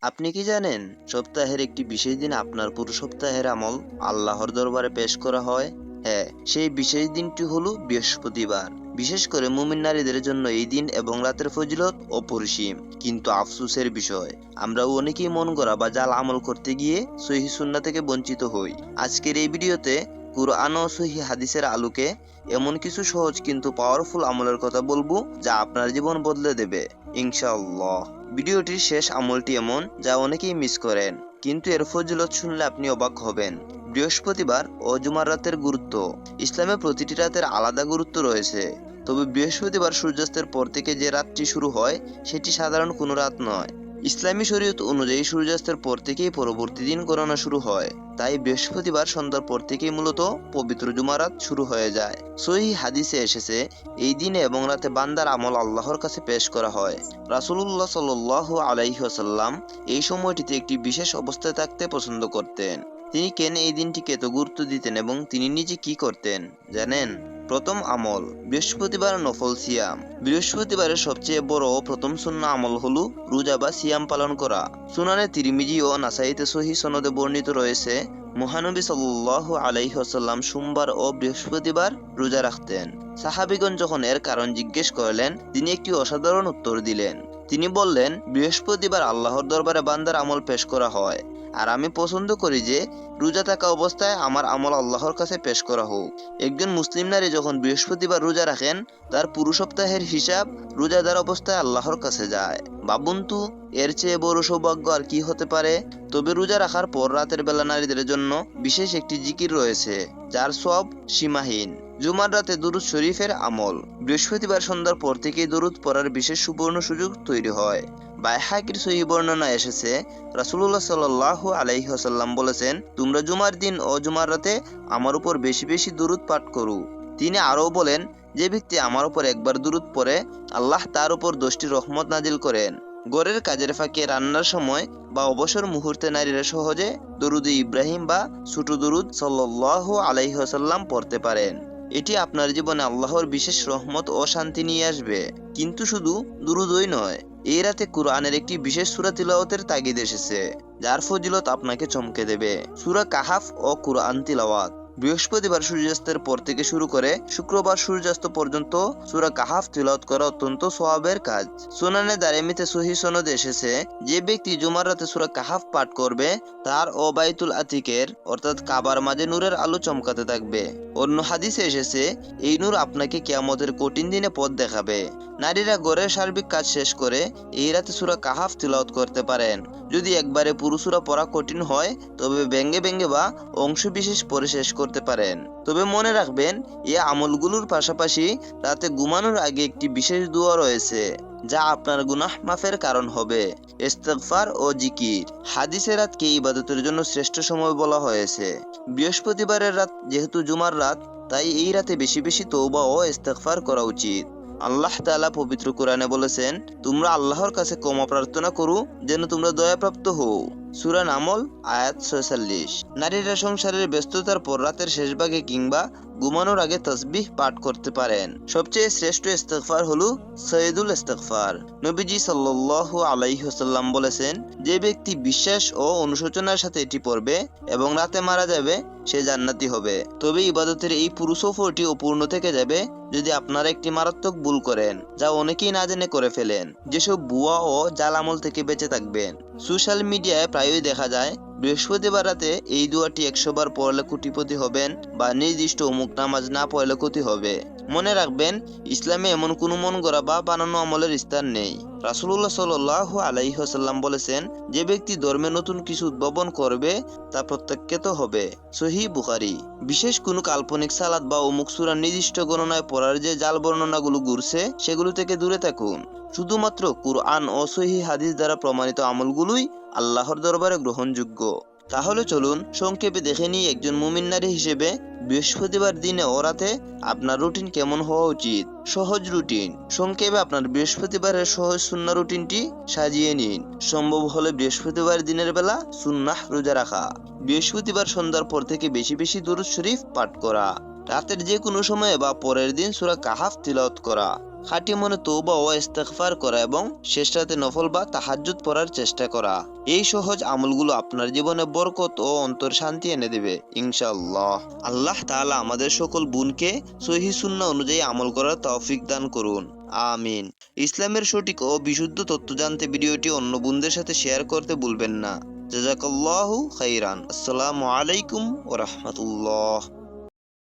আপনি কি জানেন সপ্তাহের একটি বিশেষ দিন আপনার পুরো সপ্তাহের আমল আল্লাহর দরবারে পেশ করা হয়? হ্যাঁ, সেই বিশেষ দিনটি হলো বৃহস্পতিবার। বিশেষ করে মুমিন নারীদের জন্য এই দিন এবং রাতের ফজিলত অপরিসীম। কিন্তু আফসোসের বিষয়, আমরা অনেকেই মন গড়া বা জাল আমল করতে গিয়ে সহিহ সুন্নাহ থেকে বঞ্চিত হই। আজকের এই ভিডিওতে কুরআন ও সহিহ হাদিসের আলোকে এমন কিছু সহজ কিন্তু পাওয়ারফুল আমলের কথা বলবো যা আপনার জীবন বদলে দেবে ইনশাআল্লাহ। ভিডিওটির শেষ আমলটি এমন যা অনেকেই মিস করেন, কিন্তু এর ফজিলত শুনলে আপনি অবাক হবেন। বৃহস্পতিবার ও জুমার রাতের গুরুত্ব। ইসলামে প্রতিটি রাতের আলাদা গুরুত্ব রয়েছে, তবে বৃহস্পতিবার সূর্যাস্তের পর থেকে যে রাতটি শুরু হয় সেটি সাধারণ কোনো রাত নয়। ইসলামী শরীয়ত অনুযায়ী সূর্যাস্তের পর থেকেই পরবর্তী দিন গণনা শুরু হয়। তাই বৃহস্পতিবার সন্ধ্যার পর থেকেই মূলত পবিত্র জুমারাত শুরু হয়ে যায়। সহিহ হাদিসে এসেছে, এই দিনে এবং রাতে বান্দার আমল আল্লাহর কাছে পেশ করা হয়। রাসূলুল্লাহ সাল্লাল্লাহু আলাইহি ওয়াসাল্লাম এই সময়টিতে একটি বিশেষ অবস্থায় থাকতে পছন্দ করতেন। তিনি কেন এই দিনটিকে এত গুরুত্ব দিতেন এবং তিনি নিজে কি করতেন জানেন? প্রথম আমল, বৃহস্পতিবার নফল সিয়াম। বৃহস্পতিবারের সবচেয়ে বড় ও প্রথম সুন্নাহ আমল হলো রোজা বা সিয়াম পালন করা। সুনানে তিরমিজি ও নাসাইতে সহিহ সনদে বর্ণিত রয়েছে, মহানবী সাল্লাল্লাহু আলাইহি ওয়াসাল্লাম সোমবার ও বৃহস্পতিবার রোজা রাখতেন। সাহাবীগণ যখন এর কারণ জিজ্ঞেস করলেন, তিনি একটি অসাধারণ উত্তর দিলেন। তিনি বললেন, বৃহস্পতিবার আল্লাহর দরবারে বান্দার আমল পেশ করা হয়, আর আমি পছন্দ করি যে রোজা থাকা অবস্থায় আমার আমল আল্লাহর কাছে পেশ করা হোক। একজন মুসলিম নারী যখন বৃহস্পতিবার রোজা রাখেন, তার পুরো সপ্তাহের হিসাব রোজাদার অবস্থায় আল্লাহর কাছে যায়। ভাবুন তো, এর চেয়ে বড় সৌভাগ্য আর কি হতে পারে? তবে রোজা রাখার পর রাতের বেলা নারীদের জন্য বিশেষ একটি জিকির রয়েছে, যার সওয়াব সীমাহীন। জুমার রাতে দুরূদ শরীফের আমল। বৃহস্পতিবার সন্ধ্যার পর থেকেই দুরূদ পড়ার বিশেষ সুবর্ণ সুযোগ তৈরি হয়। বাইহাকির সহিহ বর্ণনা এসেছে, রাসূলুল্লাহ সাল্লাল্লাহু আলাইহি ওয়াসাল্লাম বলেছেন, তোমরা জুমার দিন ও জুমার রাতে আমার উপর বেশি বেশি দুরূদ পাঠ করো। তিনি আরও বলেন, যে ব্যক্তি আমার উপর একবার দুরূদ পড়ে, আল্লাহ তার উপর 10টি রহমত নাজিল করেন। ঘরের কাজের ফাঁকে, রান্নার সময় বা অবসর মুহূর্তে নারীরা সহজে দরুদে ইব্রাহিম বা ছোট দরুদ সাল্লাল্লাহু আলাইহি ওয়াসাল্লাম পড়তে পারেন। এটি আপনার জীবনে আল্লাহর বিশেষ রহমত ও শান্তি নিয়ে আসবে। কিন্তু শুধু দুরুদই নয়, এই রাতে কুরআনের একটি বিশেষ সূরা তিলাওয়াতের তাগিদ এসেছে, যার ফজিলত আপনাকে চমকে দেবে। সূরা কাহাফ ও কুরআন তিলাওয়াত। বৃহস্পতিবার সূর্যাস্তের পর থেকে শুরু করে শুক্রবার সূর্যাস্ত পর্যন্ত সূরা কাহাফ তিলাওয়াত করা অত্যন্ত সওয়াবের কাজ। সুনানে দারিমিতে সহিহ সনদে এসেছে, যে ব্যক্তি জুমার রাতে সূরা কাহাফ পাঠ করবে, তার ও বাইতুল আতিকের অর্থাৎ কাবার মাঝে নূরের আলো চমকাতে থাকবে। অন্য হাদিসে এসেছে, এই নূর আপনাকে কিয়ামতের কঠিন দিনে পথ দেখাবে। নারীরা ঘরের সার্বিক কাজ শেষ করে এই রাতে সূরা কাহাফ তিলাওয়াত করতে পারেন। যদি একবারে পুরো সূরা পড়া কঠিন হয়, তবে ব্যঙ্গে ব্যঙ্গে বা অংশ বিশেষ পড়ে শেষ করতে পারেন। তবে মনে রাখবেন, এই আমলগুলোর পাশাপাশি রাতে ঘুমানোর আগে একটি বিশেষ দোয়া রয়েছে, যা আপনার গুনাহ মাফের কারণ হবে। ইস্তিগফার ও জিকির। হাদিসে রাতকে ইবাদতের জন্য শ্রেষ্ঠ সময় বলা হয়েছে। বৃহস্পতিবারের রাত যেহেতু জুমার রাত, তাই এই রাতে বেশি বেশি তওবা ও ইস্তিগফার করা উচিত। আল্লাহ তাআলা পবিত্র কোরআনে বলেছেন, তোমরা আল্লাহর কাছে ক্ষমা প্রার্থনা করো যেন তোমরা দয়াপ্রাপ্ত হও। সূরা নামল আয়াত 46। নারীরা সংসারের ব্যস্ততার পর রাতের শেষ ভাগে কিংবা ঘুমানোর আগে তাসবিহ পাঠ করতে পারেন। সবচেয়ে শ্রেষ্ঠ ইস্তিগফার হলো সৈয়দুল ইস্তিগফার। নবীজি সাল্লাল্লাহু আলাইহি ওয়াসাল্লাম বলেছেন, যে ব্যক্তি বিশ্বাস ও অনুশোচনার সাথে এটি পড়বে এবং রাতে মারা যাবে, সে জান্নাতি হবে। তবে ইবাদতের এই পুরো সফরটি অপূর্ণ থেকে যাবে যদি আপনারা একটি মারাত্মক ভুল করেন, যা অনেকেই না জেনে করে ফেলেন। যেসব ভুয়া ও জাল আমল থেকে বেঁচে থাকবেন। সোশ্যাল মিডিয়ায় প্রায়ই দেখা যায়, বৃহস্পতিবার রাতে এই দোয়াটি 100 বার পড়লে কোটিপতি হবেন, বা নির্দিষ্ট অমুক নামাজ না পড়লে ক্ষতি হবে। মনে রাখবেন, ইসলামে এমন কোনো মন গড়া বা বানানো আমলের স্থান নেই। রাসূলুল্লাহ সাল্লাল্লাহু আলাইহি ওয়াসাল্লাম বলেছেন, যে ব্যক্তি ধর্মে নতুন কিছু উদ্ভাবন করবে, তা প্রত্যাখ্যাত হবে। সহিহ বুখারী। বিশেষ কোনো কাল্পনিক সালাত বা অমুক সূরার নির্দিষ্ট গণনায় পড়ার যে জাল বর্ণনাগুলো ঘুরছে, সেগুলো থেকে দূরে থাকুন। শুধুমাত্র কুরআন ও সহিহ হাদিস দ্বারা প্রমাণিত আমলগুলোই আল্লাহর দরবারে গ্রহণযোগ্য। তাহলে চলুন সংক্ষেপে দেখে নিই, একজন মুমিন নারী হিসেবে বৃহস্পতিবার দিনে ও রাতে আপনার রুটিন কেমন হওয়া উচিত। সহজ রুটিন। সংক্ষেপে আপনার বৃহস্পতিবারের সহজ সুন্নাহ রুটিনটি সাজিয়ে নিন। সম্ভব হলে বৃহস্পতিবার দিনের বেলা সুন্নাহ রোজা রাখা। বৃহস্পতিবার সন্ধ্যার পর থেকে বেশি বেশি দুরূদ শরীফ পাঠ করা। রাতের যে কোনো সময়ে বা পরের দিন সূরা কাহাফ তিলাওয়াত করা। খাঁটি মনে তওবা ও ইস্তেগফার করা এবং শেষ রাতে নফল বা তাহাজ্জুদ পড়ার চেষ্টা করা। এই সহজ আমলগুলো আপনার জীবনে বরকত ও অন্তর শান্তি এনে দেবে ইনশাআল্লাহ। আল্লাহ তাআলা আমাদের সকল বোনকে সহিহ সুন্নাহ অনুযায়ী আমল করার তৌফিক দান করুন। আমিন। ইসলামের সঠিক ও বিশুদ্ধ তথ্য জানতে ভিডিওটি অন্য বোনদের সাথে শেয়ার করতে ভুলবেন না। জাযাকাল্লাহু খাইরান। আসসালামু আলাইকুম ওয়া রাহমাতুল্লাহ।